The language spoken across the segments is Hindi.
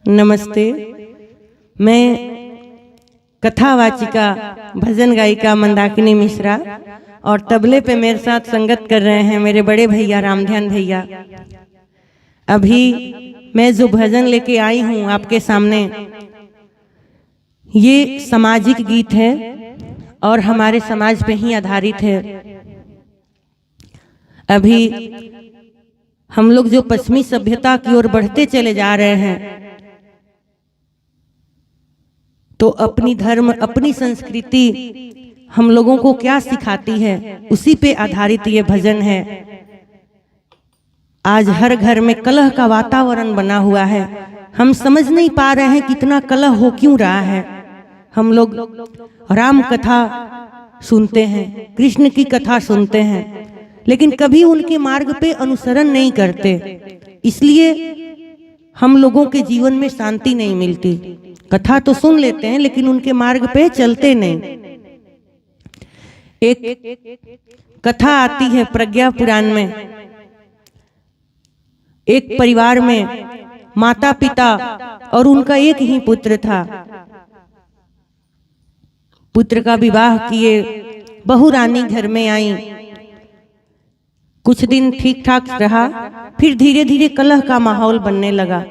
नमस्ते। मैं कथावाचिका भजन गायिका मंदाकिनी मिश्रा और तबले पे मेरे साथ संगत कर रहे हैं मेरे बड़े भैया रामध्यान भैया। अभी मैं जो भजन लेके आई हूँ आपके सामने, ये सामाजिक गीत है और हमारे समाज पे ही आधारित है। अभी हम लोग जो पश्चिमी सभ्यता की ओर बढ़ते चले जा रहे हैं, तो अपनी धर्म अपनी संस्कृति हम लोगों को क्या सिखाती है, उसी पे आधारित ये भजन है। आज हर घर में कलह का वातावरण बना हुआ है। हम समझ नहीं पा रहे हैं कितना कलह हो क्यों रहा है। हम लोग राम कथा सुनते हैं, कृष्ण की कथा सुनते हैं, लेकिन कभी उनके मार्ग पे अनुसरण नहीं करते। इसलिए हम लोगों के जीवन में शांति नहीं मिलती। कथा तो सुन लेते हैं लेकिन उनके मार्ग पे चलते नहीं। एक कथा आती है प्रज्ञा पुराण में। एक परिवार में माता पिता और उनका एक ही पुत्र था। पुत्र का विवाह किए, बहू रानी घर में आई। कुछ दिन ठीक ठाक रहा, फिर धीरे धीरे कलह का माहौल बनने लगा।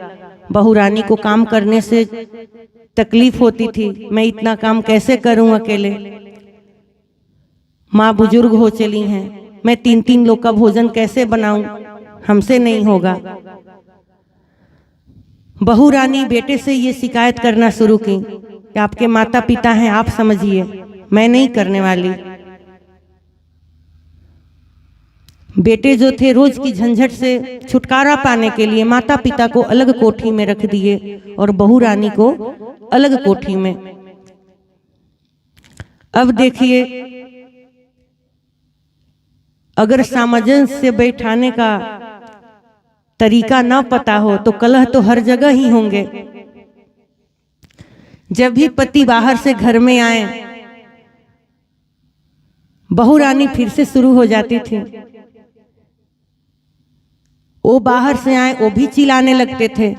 बहू रानी को काम करने से तकलीफ होती थी, मैं इतना काम कैसे करूं अकेले। माँ बुजुर्ग हो चली हैं, मैं 3-3 लोग का भोजन कैसे बनाऊं, हमसे नहीं होगा। बहू रानी बेटे से ये शिकायत करना शुरू की कि आपके माता पिता हैं, आप समझिए, मैं नहीं करने वाली। बेटे जो थे रोज की झंझट से छुटकारा पाने के लिए माता पिता को अलग कोठी में रख दिए और बहू रानी को अलग कोठी में। अब देखिए, अगर सामंजस्य से बैठाने का तरीका ना पता हो तो कलह तो हर जगह ही होंगे। जब भी पति बाहर से घर में आए, बहू रानी फिर से शुरू हो जाती थी। वो बाहर से आए, वो भी चिल्लाने लगते थे।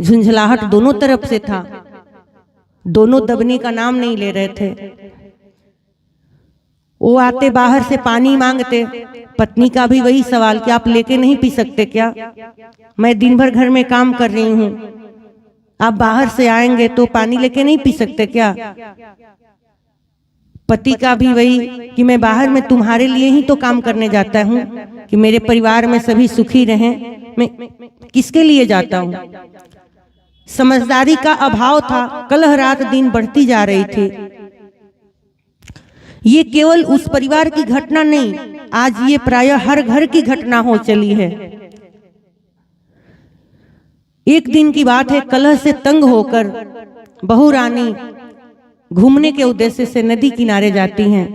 झुंझलाहट दोनों तरफ से था, दोनों दबने का नाम नहीं ले रहे थे। वो आते बाहर से पानी मांगते, पत्नी का भी वही सवाल कि आप लेके नहीं पी सकते क्या, मैं दिन भर घर में काम कर रही हूं, आप बाहर से आएंगे तो पानी लेके नहीं पी सकते क्या। पति का भी वही कि मैं बाहर में तुम्हारे लिए ही तो काम करने जाता हूं कि मेरे परिवार में सभी सुखी रहें, मैं किसके लिए जाता हूं। समझदारी का अभाव था, कलह रात दिन बढ़ती जा रही थी। ये केवल उस परिवार की घटना नहीं, आज ये प्रायः हर घर की घटना हो चली है। एक दिन की बात है, कलह से तंग होकर बहू रानी घूमने के उद्देश्य से नदी किनारे जाती हैं।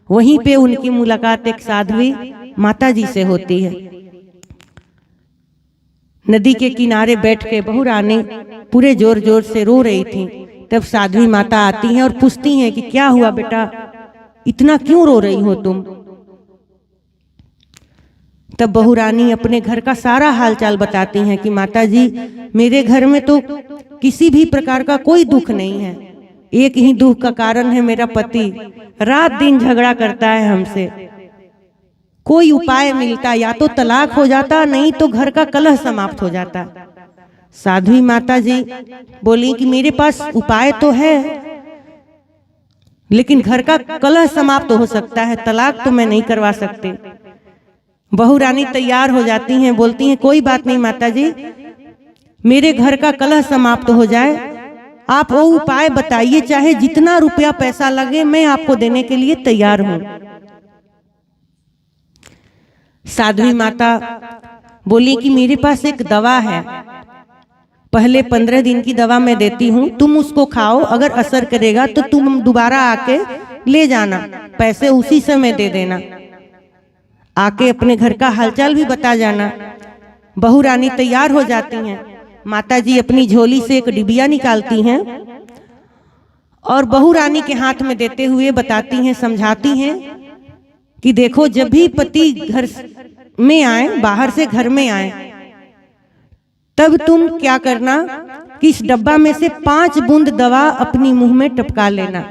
वहीं पे उनकी मुलाकात एक साध्वी माता जी से होती है। नदी के किनारे बैठ के बहू रानी पूरे जोर जोर से रो रही थी। तब साध्वी माता आती हैं और पूछती हैं कि क्या हुआ बेटा, इतना क्यों रो रही हो तुम। तब बहू रानी अपने घर का सारा हालचाल बताती हैं कि माता जी, मेरे घर में तो किसी भी प्रकार का कोई दुख नहीं है, एक ही दुख का कारण है मेरा पति, रात दिन झगड़ा करता है हमसे। कोई उपाय मिलता, या तो तलाक हो जाता, नहीं तो घर का कलह समाप्त हो जाता। साध्वी माता जी बोली कि मेरे पास उपाय तो है, लेकिन घर का कलह समाप्त हो सकता है, तलाक तो मैं नहीं करवा सकती। बहू रानी तैयार हो जाती हैं, बोलती हैं कोई बात नहीं माता जी, मेरे घर का कलह समाप्त हो जाए, आप वो उपाय बताइए, चाहे जितना रुपया पैसा लगे मैं आपको देने के लिए तैयार हूं। साध्वी माता बोली कि मेरे पास एक दवा है, पहले 15 दिन की दवा मैं देती हूं, तुम उसको खाओ, अगर असर करेगा तो तुम दोबारा आके ले जाना, पैसे उसी समय दे देना, आके अपने घर का हालचाल भी बता जाना। बहू रानी तैयार हो जाती हैं। माता जी अपनी झोली से एक डिबिया निकालती हैं और बहू रानी के हाथ में देते हुए बताती हैं, समझाती हैं कि देखो, जब भी पति घर में आए, बाहर से घर में आए, तब तुम क्या करना, कि इस डब्बा में से 5 बूंद दवा अपनी मुंह में टपका लेना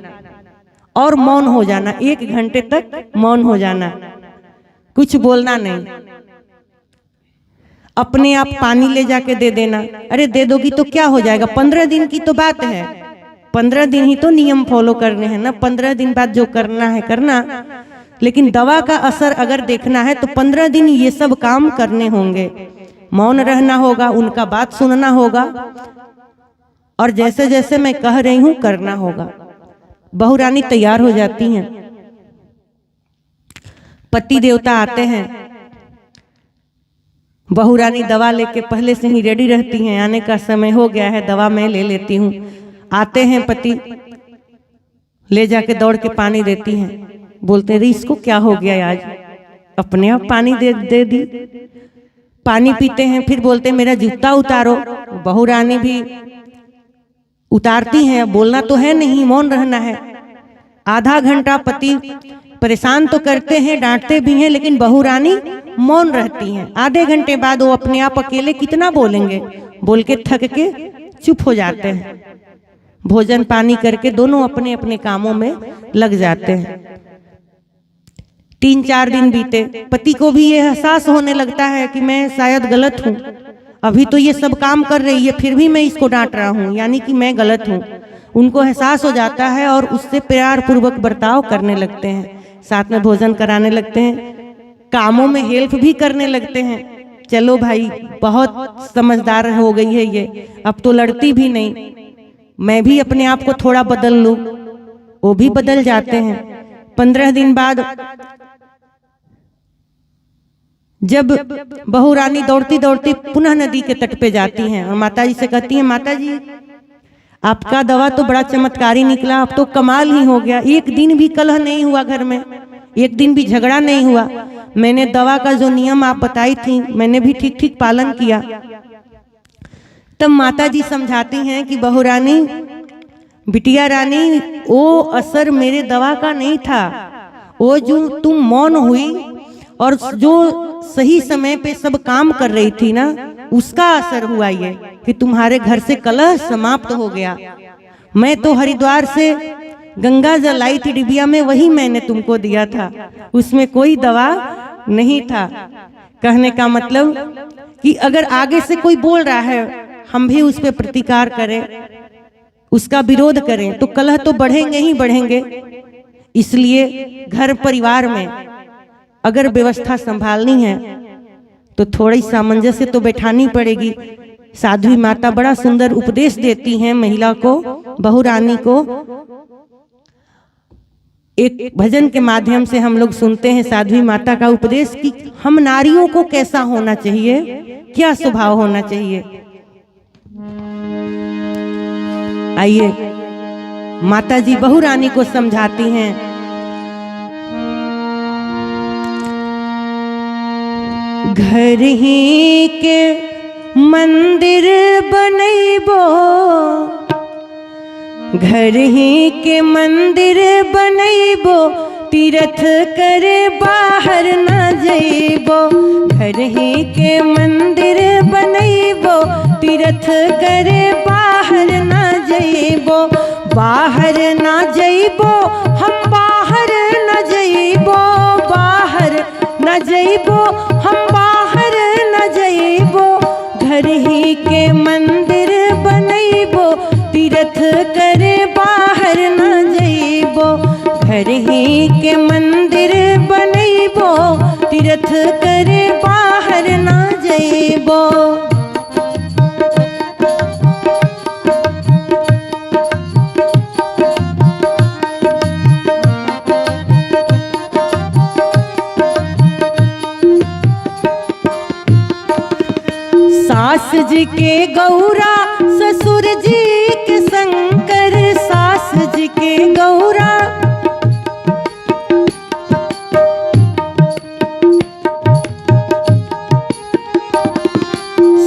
और मौन हो जाना, 1 घंटे तक मौन हो जाना, कुछ बोलना नहीं। अपने आप पानी ले जाके दे देना। अरे दे दोगी तो क्या हो जाएगा, 15 दिन की तो बात है, 15 दिन ही तो नियम फॉलो करने हैं ना, 15 दिन बाद जो करना है करना। लेकिन दवा का असर अगर देखना है तो 15 दिन ये सब काम करने होंगे। मौन रहना होगा, उनका बात सुनना होगा और जैसे जैसे मैं कह रही हूं करना होगा। बहू रानी तैयार हो जाती हैं, पति देवता आते हैं, बहू रानी दवा लेके पहले से ही रेडी रहती हैं, आने का समय हो गया है, दवा मैं ले लेती हूँ। आते हैं पति, ले जाके दौड़ के पानी देती हैं, बोलते रे इसको क्या हो गया आज, अपने आप पानी दे दी। पानी पीते हैं, फिर बोलते मेरा जूता उतारो। बहू रानी भी उतारती हैं, बोलना तो है नहीं, मौन रहना है। आधा घंटा पति परेशान तो करते हैं, डांटते भी हैं, लेकिन बहू रानी मौन रहती हैं। आधे घंटे बाद वो अपने आप अकेले कितना बोलेंगे, बोल के थक के चुप हो जाते हैं। भोजन पानी करके दोनों अपने अपने कामों में लग जाते हैं। 3-4 दिन बीते, पति को भी ये एहसास होने लगता है कि मैं शायद गलत हूँ, अभी तो ये सब काम कर रही है फिर भी मैं इसको डांट रहा हूँ, यानी कि मैं गलत हूँ। उनको एहसास हो जाता है और उससे प्यार पूर्वक बर्ताव करने लगते हैं, साथ में भोजन कराने लगते हैं, कामों में हेल्प भी करने लगते हैं। चलो भाई बहुत समझदार हो गई है ये, अब तो लड़ती भी नहीं, मैं भी अपने आप को थोड़ा बदल लूं। वो भी बदल जाते हैं। 15 दिन बाद जब बहू रानी दौड़ती दौड़ती पुनः नदी के तट पे जाती हैं और माताजी से कहती हैं, माताजी आपका दवा तो बड़ा चमत्कारी निकला, अब तो कमाल ही हो गया, एक दिन भी कलह नहीं हुआ घर में, एक दिन भी झगड़ा नहीं हुआ, मैंने दवा का जो नियम आप बताई थी मैंने भी ठीक ठीक पालन किया। तब माताजी समझाती हैं कि बहू रानी, बिटिया रानी, वो असर मेरे दवा का नहीं था, वो जो तुम मौन हुई और जो सही समय पे सब काम कर रही थी ना, उसका असर हुआ ये कि तुम्हारे घर से कलह समाप्त हो गया। मैं तो हरिद्वार से गंगा जल लाई थी डिबिया में, वही मैंने तुमको दिया था, उसमें कोई दवा नहीं था। कहने का मतलब कि अगर आगे से कोई बोल रहा है हम भी उस पर प्रतिकार करें, उसका विरोध करें तो कलह तो बढ़ेंगे ही बढ़ेंगे। इसलिए घर परिवार में अगर व्यवस्था संभालनी है तो थोड़ी सामंजस्य तो बैठानी पड़ेगी। साध्वी माता बड़ा सुंदर उपदेश देती हैं महिला को, बहू रानी को। एक भजन के माध्यम से हम लोग सुनते हैं साध्वी माता का उपदेश कि हम नारियों को कैसा होना चाहिए, क्या स्वभाव होना चाहिए। आइए माता जी बहू रानी को समझाती हैं। घर ही के मंदिर बनैबो, घर ही के मंदिर बनैबो, तीर्थ करे बाहर न जइबो। घर ही के मंदिर बनैबो, तीर्थ करे बाहर न जइबो। बाहर न जइबो, हम बाहर न जइबो, बाहर न जइबो, हम बाहर न जइबो। घर ही के मंदिर बनैबो, तीर्थ करे बाहर न जइबो। घर ही के मंदिर बनैबो, तीर्थ करे बाहर न जइबो। सास जी के गौरा, ससुर जी के शंकर, सास जी के गौरा,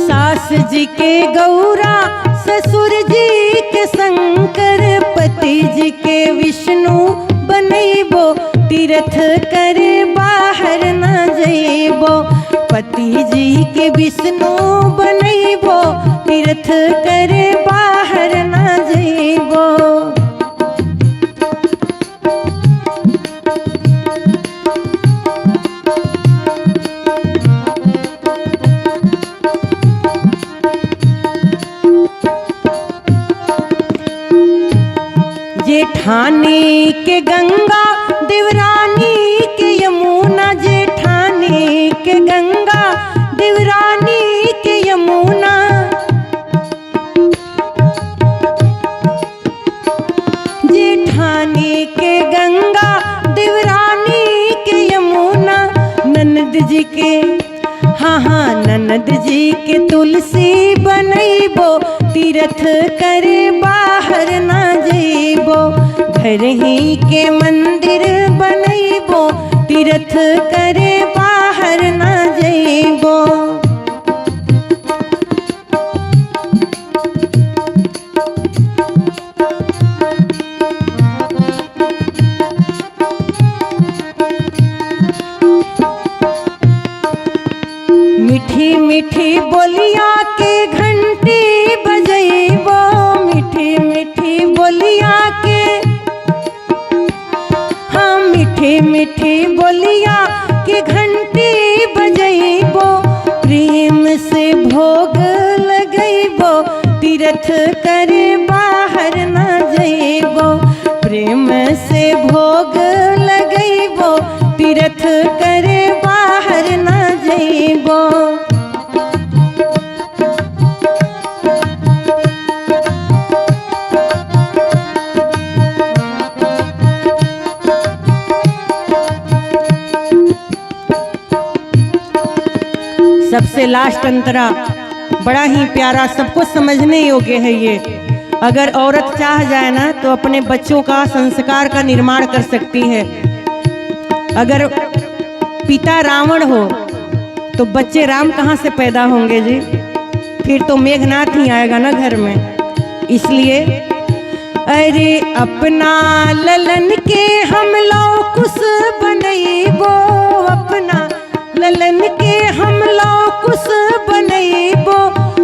सास जी के गौरा, ससुर जी के शंकर, पति जी के विष्णु बनैबो, तीर्थ करे बाहर न जइबो। पति जी के विष्णु बनैबो, तीर्थ करे जेठानी के गंगा देवरानी के यमुना, जेठानी के गंगा देवरानी के यमुना। जेठानी के गंगा देवरानी के यमुना, ननद जी के हाँ हाँ ननद जी के तुलसी बनैबो, तीर्थ करे बाहर ना जइबो। घर ही के मंदिर बनैबो, तीर्थ करे बाहर ना जइबो। मीठी मीठी बोलिया के घंटी बजैबो, मीठी मीठी बोलिया के हाँ मीठी मीठी बोलिया के घंटी बजैबो। प्रेम से भोग लगैबो, तीर्थ करे बाहर ना जइबो। प्रेम से भोग लगैबो, तीर्थ करे बाहर ना जइबो। सबसे लास्ट अंतरा बड़ा ही प्यारा, सबको समझने योग्य है ये। अगर औरत चाह जाए ना तो अपने बच्चों का संस्कार का निर्माण कर सकती है। अगर पिता रावण हो तो बच्चे राम कहाँ से पैदा होंगे जी? फिर तो मेघनाथ ही आएगा ना घर में। इसलिए अरे अपना ललन के हम लौकुश बनैबो, अपना ललन के हम लौकुश बनैबो।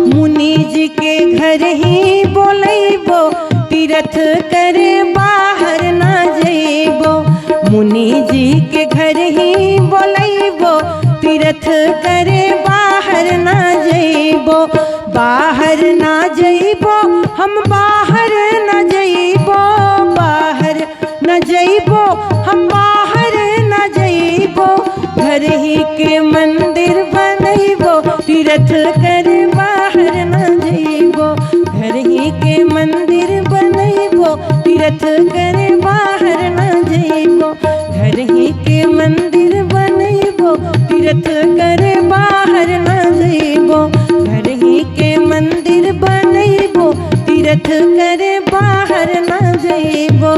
मुनि जी के घर ही बोलैबो, तीर्थ करे बाहर ना जइबो। मुनि जी के घर ही बोलैबो, तीर्थ करे बाहर ना जइबो। बाहर ना जइबो हम बाहर ना जइबो, बाहर ना जइबो हम बाहर ना जइबो। घर ही के मंदिर बनैबो, तीर्थ करे बाहर ना जइबो। घर ही के मंदिर बनैबो, तीर्थ करे बाहर ना जइबो। घर ही के मंदिर बनैबो, तीर्थ करे बाहर ना जइबो। घर ही के मंदिर बनैबो, तीर्थ करे बाहर ना जइबो।